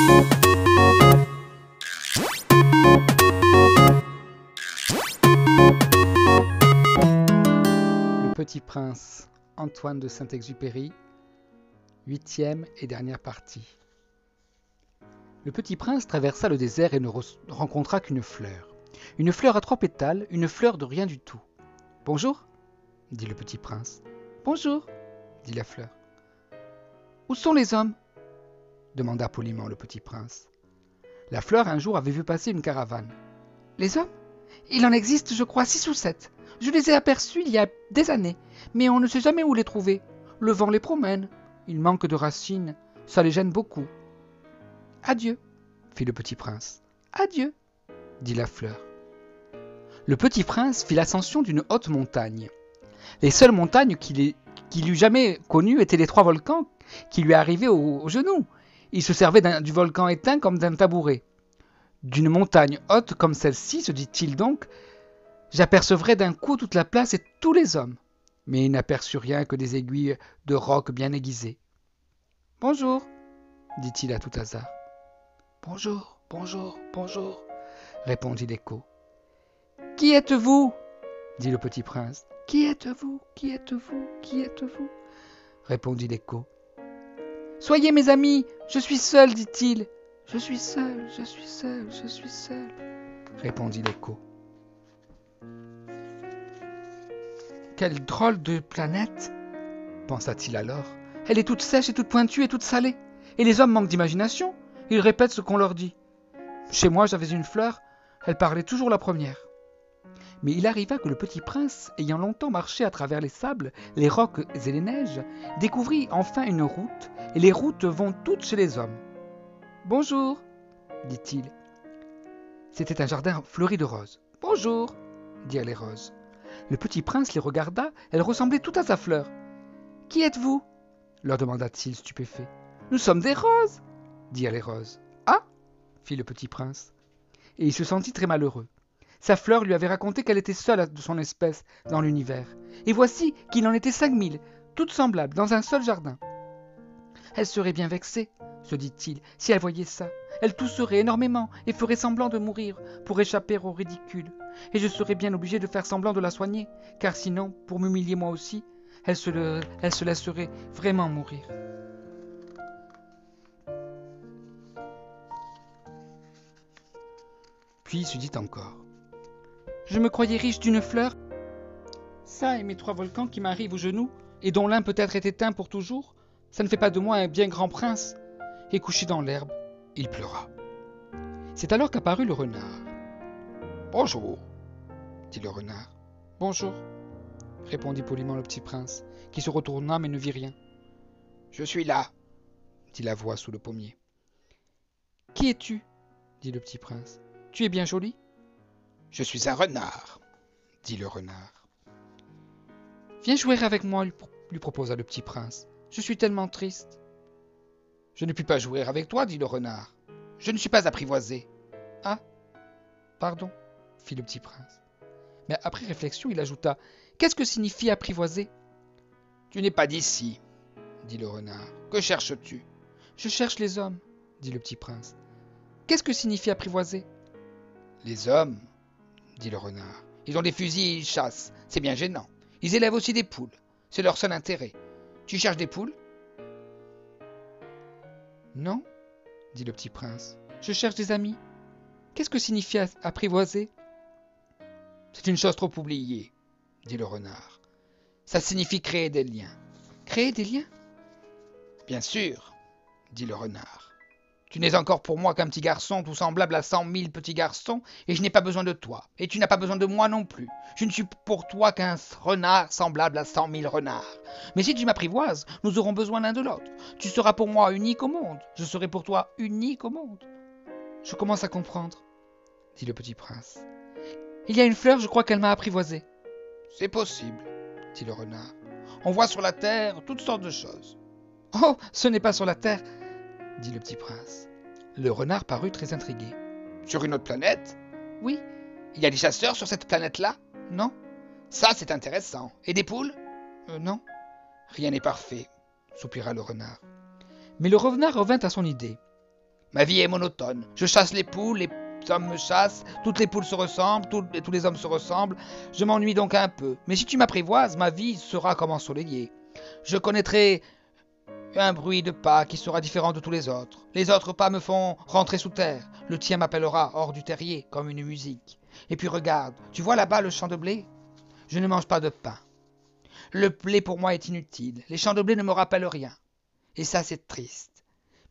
Le Petit Prince, Antoine de Saint-Exupéry, 8e et dernière partie. Le Petit Prince traversa le désert et ne rencontra qu'une fleur. Une fleur à 3 pétales, une fleur de rien du tout. « Bonjour » dit le Petit Prince. « Bonjour » dit la fleur. « Où sont les hommes » demanda poliment le Petit Prince. La fleur un jour avait vu passer une caravane. « Les hommes ? Il en existe, je crois, 6 ou 7. Je les ai aperçus il y a des années, mais on ne sait jamais où les trouver. Le vent les promène. Ils manquent de racines, ça les gêne beaucoup. »« Adieu, » fit le Petit Prince. « Adieu, » dit la fleur. Le Petit Prince fit l'ascension d'une haute montagne. Les seules montagnes qu'il eût jamais connues étaient les 3 volcans qui lui arrivaient aux genoux. Il se servait du volcan éteint comme d'un tabouret. D'une montagne haute comme celle-ci, se dit-il donc, j'apercevrai d'un coup toute la place et tous les hommes. Mais il n'aperçut rien que des aiguilles de roc bien aiguisées. « Bonjour, » dit-il à tout hasard. « Bonjour, bonjour, bonjour, » répondit l'écho. « Qui êtes-vous » dit le Petit Prince. « Qui êtes-vous ? Qui êtes-vous ? Qui êtes-vous » répondit l'écho. « Soyez mes amis, je suis seul, dit-il. « Je suis seul, je suis seul, je suis seul, » répondit l'écho. « Quelle drôle de planète » pensa-t-il alors. « Elle est toute sèche et toute pointue et toute salée. Et les hommes manquent d'imagination. Ils répètent ce qu'on leur dit. Chez moi, j'avais une fleur. Elle parlait toujours la première. » Mais il arriva que le Petit Prince, ayant longtemps marché à travers les sables, les rocs et les neiges, découvrit enfin une route, et les routes vont toutes chez les hommes. « Bonjour, » dit-il. C'était un jardin fleuri de roses. « Bonjour, » dirent les roses. Le Petit Prince les regarda, elles ressemblaient toutes à sa fleur. « Qui êtes-vous » leur demanda-t-il stupéfait. « Nous sommes des roses, » dirent les roses. « Ah » fit le Petit Prince. Et il se sentit très malheureux. Sa fleur lui avait raconté qu'elle était seule de son espèce dans l'univers. Et voici qu'il en était 5000, toutes semblables, dans un seul jardin. Elle serait bien vexée, se dit-il, si elle voyait ça. Elle tousserait énormément et ferait semblant de mourir pour échapper au ridicule. Et je serais bien obligé de faire semblant de la soigner, car sinon, pour m'humilier moi aussi, elle se laisserait vraiment mourir. Puis il se dit encore. Je me croyais riche d'une fleur. Ça et mes 3 volcans qui m'arrivent aux genoux, et dont l'un peut-être est éteint pour toujours, ça ne fait pas de moi un bien grand prince. Et couché dans l'herbe, il pleura. C'est alors qu'apparut le renard. « Bonjour, » dit le renard. « Bonjour, » répondit poliment le Petit Prince, qui se retourna mais ne vit rien. « Je suis là, » dit la voix sous le pommier. « Qui es-tu » dit le Petit Prince. « Tu es bien joli ?»« Je suis un renard, » dit le renard. « Viens jouer avec moi, lui proposa le Petit Prince. « Je suis tellement triste. »« Je ne puis pas jouer avec toi, dit le renard. Je ne suis pas apprivoisé. »« Ah, pardon, » fit le Petit Prince. Mais après réflexion, il ajouta, « Qu'est-ce que signifie apprivoiser ?»« Tu n'es pas d'ici, » dit le renard. « Que cherches-tu ?»« Je cherche les hommes, » dit le Petit Prince. « Qu'est-ce que signifie apprivoiser ?»« Les hommes, » dit le renard. « Ils ont des fusils et ils chassent, c'est bien gênant. Ils élèvent aussi des poules, c'est leur seul intérêt. Tu cherches des poules ?»« Non, » dit le Petit Prince. « Je cherche des amis. Qu'est-ce que signifie apprivoiser ?»« C'est une chose trop oubliée, » dit le renard. « Ça signifie créer des liens. »« Créer des liens ?»« Bien sûr, » dit le renard. « Tu n'es encore pour moi qu'un petit garçon tout semblable à 100 000 petits garçons, et je n'ai pas besoin de toi, et tu n'as pas besoin de moi non plus. Je ne suis pour toi qu'un renard semblable à 100 000 renards. Mais si tu m'apprivoises, nous aurons besoin l'un de l'autre. Tu seras pour moi unique au monde, je serai pour toi unique au monde. »« Je commence à comprendre, » dit le Petit Prince. « Il y a une fleur, je crois qu'elle m'a apprivoisé. »« C'est possible, » dit le renard. « On voit sur la terre toutes sortes de choses. »« Oh, ce n'est pas sur la terre, » dit le Petit Prince. Le renard parut très intrigué. « Sur une autre planète ?»« Oui. »« Il y a des chasseurs sur cette planète-là ?»« Non. »« Ça, c'est intéressant. Et des poules ?»« Non. »« Rien n'est parfait, » soupira le renard. Mais le renard revint à son idée. « Ma vie est monotone. Je chasse les poules, les hommes me chassent, toutes les poules se ressemblent, tous les hommes se ressemblent. Je m'ennuie donc un peu. Mais si tu m'apprivoises, ma vie sera comme ensoleillée. Je connaîtrai un bruit de pas qui sera différent de tous les autres. Les autres pas me font rentrer sous terre. Le tien m'appellera hors du terrier, comme une musique. Et puis regarde, tu vois là-bas le champ de blé? Je ne mange pas de pain. Le blé pour moi est inutile. Les champs de blé ne me rappellent rien. Et ça, c'est triste.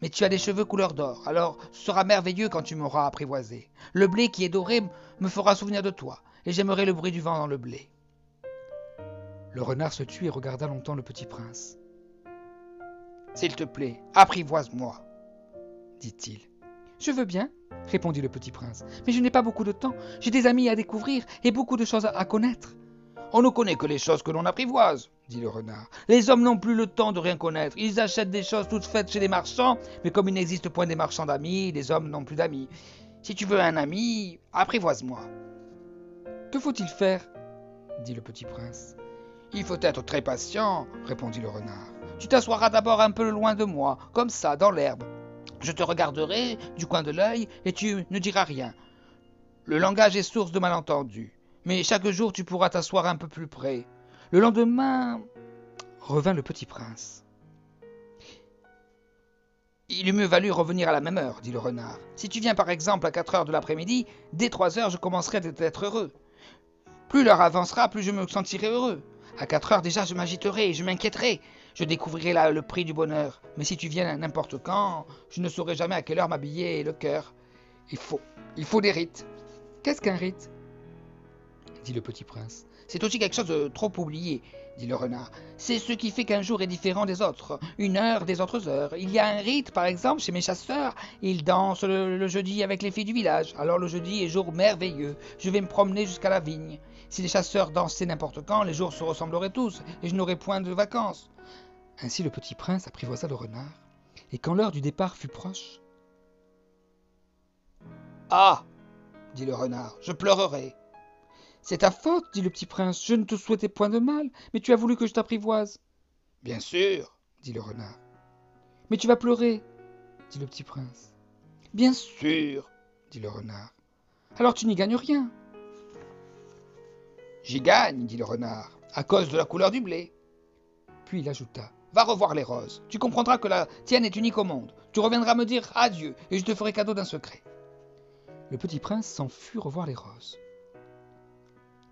Mais tu as des cheveux couleur d'or, alors ce sera merveilleux quand tu m'auras apprivoisé. Le blé qui est doré me fera souvenir de toi, et j'aimerai le bruit du vent dans le blé. Le renard se tut et regarda longtemps le petit prince. S'il te plaît, apprivoise-moi, dit-il. Je veux bien, répondit le petit prince, mais je n'ai pas beaucoup de temps. J'ai des amis à découvrir et beaucoup de choses à connaître. On ne connaît que les choses que l'on apprivoise, dit le renard. Les hommes n'ont plus le temps de rien connaître. Ils achètent des choses toutes faites chez les marchands, mais comme il n'existe point des marchands d'amis, les hommes n'ont plus d'amis. Si tu veux un ami, apprivoise-moi. Que faut-il faire? Dit le petit prince. Il faut être très patient, répondit le renard. Tu t'assoiras d'abord un peu loin de moi, comme ça, dans l'herbe. Je te regarderai du coin de l'œil et tu ne diras rien. Le langage est source de malentendus, mais chaque jour tu pourras t'asseoir un peu plus près. Le lendemain, revint le petit prince. Il eût mieux valu revenir à la même heure, dit le renard. Si tu viens par exemple à 4 heures de l'après-midi, dès 3 heures je commencerai d'être heureux. Plus l'heure avancera, plus je me sentirai heureux. À 4 heures déjà je m'agiterai et je m'inquiéterai. Je découvrirai là le prix du bonheur. Mais si tu viens n'importe quand, je ne saurai jamais à quelle heure m'habiller le cœur. Il faut des rites. Qu'est-ce qu'un rite? Dit le petit prince. C'est aussi quelque chose de trop oublié, dit le renard. C'est ce qui fait qu'un jour est différent des autres, une heure des autres heures. Il y a un rite, par exemple, chez mes chasseurs. Ils dansent le jeudi avec les filles du village. Alors le jeudi est jour merveilleux. Je vais me promener jusqu'à la vigne. Si les chasseurs dansaient n'importe quand, les jours se ressembleraient tous, et je n'aurais point de vacances. Ainsi le petit prince apprivoisa le renard, et quand l'heure du départ fut proche... Ah, dit le renard, je pleurerai. C'est ta faute, dit le petit prince, je ne te souhaitais point de mal, mais tu as voulu que je t'apprivoise. Bien sûr, dit le renard. Mais tu vas pleurer, dit le petit prince. Bien sûr, dit le renard. Alors tu n'y gagnes rien. J'y gagne, dit le renard, à cause de la couleur du blé. Puis il ajouta. Va revoir les roses, tu comprendras que la tienne est unique au monde. Tu reviendras me dire adieu, et je te ferai cadeau d'un secret. Le petit prince s'en fut revoir les roses.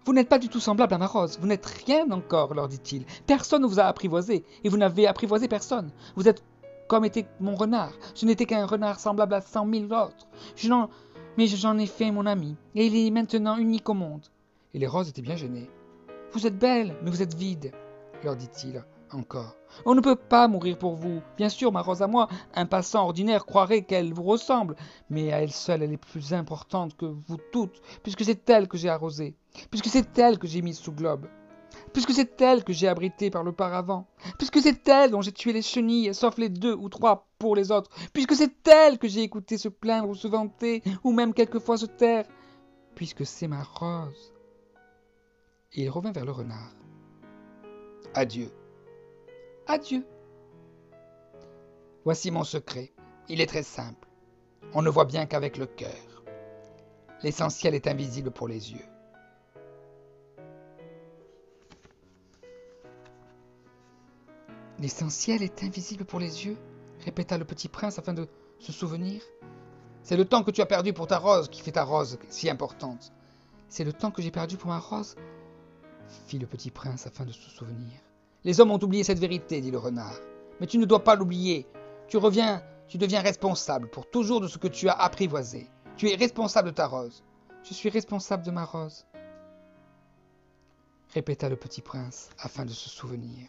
Vous n'êtes pas du tout semblable à ma rose, vous n'êtes rien encore, leur dit-il. Personne ne vous a apprivoisé, et vous n'avez apprivoisé personne. Vous êtes comme était mon renard. Je n'étais qu'un renard semblable à 100 000 autres. Mais j'en ai fait mon ami, et il est maintenant unique au monde. Et les roses étaient bien gênées. Vous êtes belle, mais vous êtes vide, leur dit-il encore. On ne peut pas mourir pour vous. Bien sûr, ma rose à moi, un passant ordinaire croirait qu'elle vous ressemble, mais à elle seule, elle est plus importante que vous toutes, puisque c'est elle que j'ai arrosée, puisque c'est elle que j'ai mise sous globe, puisque c'est elle que j'ai abritée par le paravent, puisque c'est elle dont j'ai tué les chenilles, sauf les 2 ou 3 pour les autres, puisque c'est elle que j'ai écouté se plaindre ou se vanter, ou même quelquefois se taire, puisque c'est ma rose. Et il revint vers le renard. Adieu. Adieu. Voici mon secret. Il est très simple. On ne voit bien qu'avec le cœur. L'essentiel est invisible pour les yeux. L'essentiel est invisible pour les yeux, répéta le petit prince afin de se souvenir. C'est le temps que tu as perdu pour ta rose qui fait ta rose si importante. C'est le temps que j'ai perdu pour ma rose, fit le petit prince afin de se souvenir. Les hommes ont oublié cette vérité, dit le renard. Mais tu ne dois pas l'oublier. Tu deviens responsable pour toujours de ce que tu as apprivoisé. Tu es responsable de ta rose. Je suis responsable de ma rose, répéta le petit prince afin de se souvenir.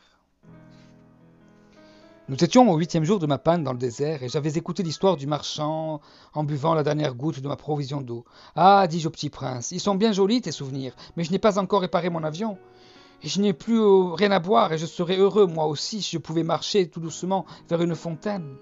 Nous étions au 8e jour de ma panne dans le désert et j'avais écouté l'histoire du marchand en buvant la dernière goutte de ma provision d'eau. Ah, dis-je au petit prince, ils sont bien jolis tes souvenirs, mais je n'ai pas encore réparé mon avion. Et je n'ai plus rien à boire et je serais heureux moi aussi si je pouvais marcher tout doucement vers une fontaine.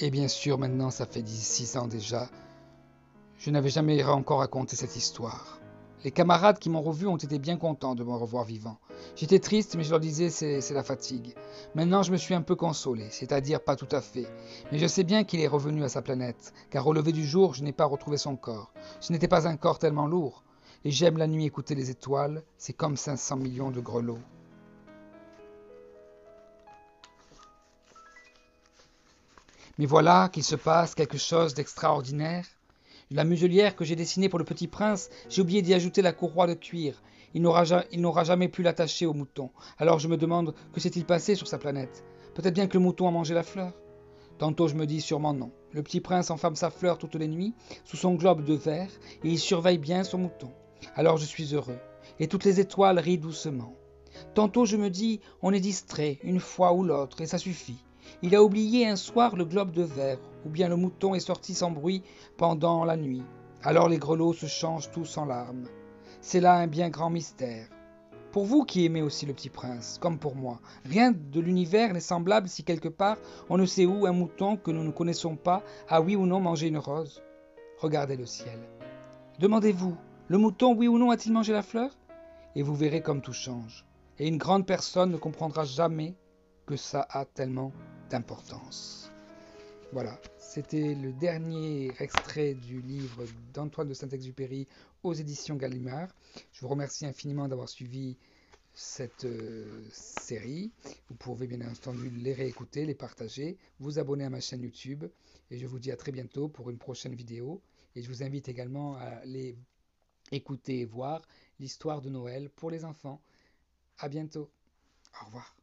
Et bien sûr, maintenant, ça fait 6 ans déjà, je n'avais jamais encore raconté cette histoire. Les camarades qui m'ont revu ont été bien contents de me revoir vivant. J'étais triste, mais je leur disais c'est la fatigue. Maintenant, je me suis un peu consolé, c'est-à-dire pas tout à fait. Mais je sais bien qu'il est revenu à sa planète, car au lever du jour, je n'ai pas retrouvé son corps. Ce n'était pas un corps tellement lourd. Et j'aime la nuit écouter les étoiles, c'est comme 500 millions de grelots. Mais voilà qu'il se passe quelque chose d'extraordinaire. La muselière que j'ai dessinée pour le petit prince, j'ai oublié d'y ajouter la courroie de cuir. Il n'aura jamais pu l'attacher au mouton. Alors je me demande que s'est-il passé sur sa planète. Peut-être bien que le mouton a mangé la fleur. Tantôt je me dis sûrement non. Le petit prince enflamme sa fleur toutes les nuits, sous son globe de verre, et il surveille bien son mouton. Alors je suis heureux, et toutes les étoiles rient doucement. Tantôt je me dis, on est distrait, une fois ou l'autre, et ça suffit. Il a oublié un soir le globe de verre, ou bien le mouton est sorti sans bruit pendant la nuit. Alors les grelots se changent tous en larmes. C'est là un bien grand mystère. Pour vous qui aimez aussi le petit prince, comme pour moi, rien de l'univers n'est semblable si quelque part, on ne sait où, un mouton que nous ne connaissons pas a oui ou non mangé une rose. Regardez le ciel. Demandez-vous, le mouton oui ou non a-t-il mangé la fleur? Et vous verrez comme tout change. Et une grande personne ne comprendra jamais que ça a tellement d'importance. Voilà, c'était le dernier extrait du livre d'Antoine de Saint-Exupéry aux éditions Gallimard. Je vous remercie infiniment d'avoir suivi cette série. Vous pouvez bien entendu les réécouter, les partager, vous abonner à ma chaîne YouTube. Et je vous dis à très bientôt pour une prochaine vidéo. Et je vous invite également à aller écouter et voir l'histoire de Noël pour les enfants. À bientôt. Au revoir.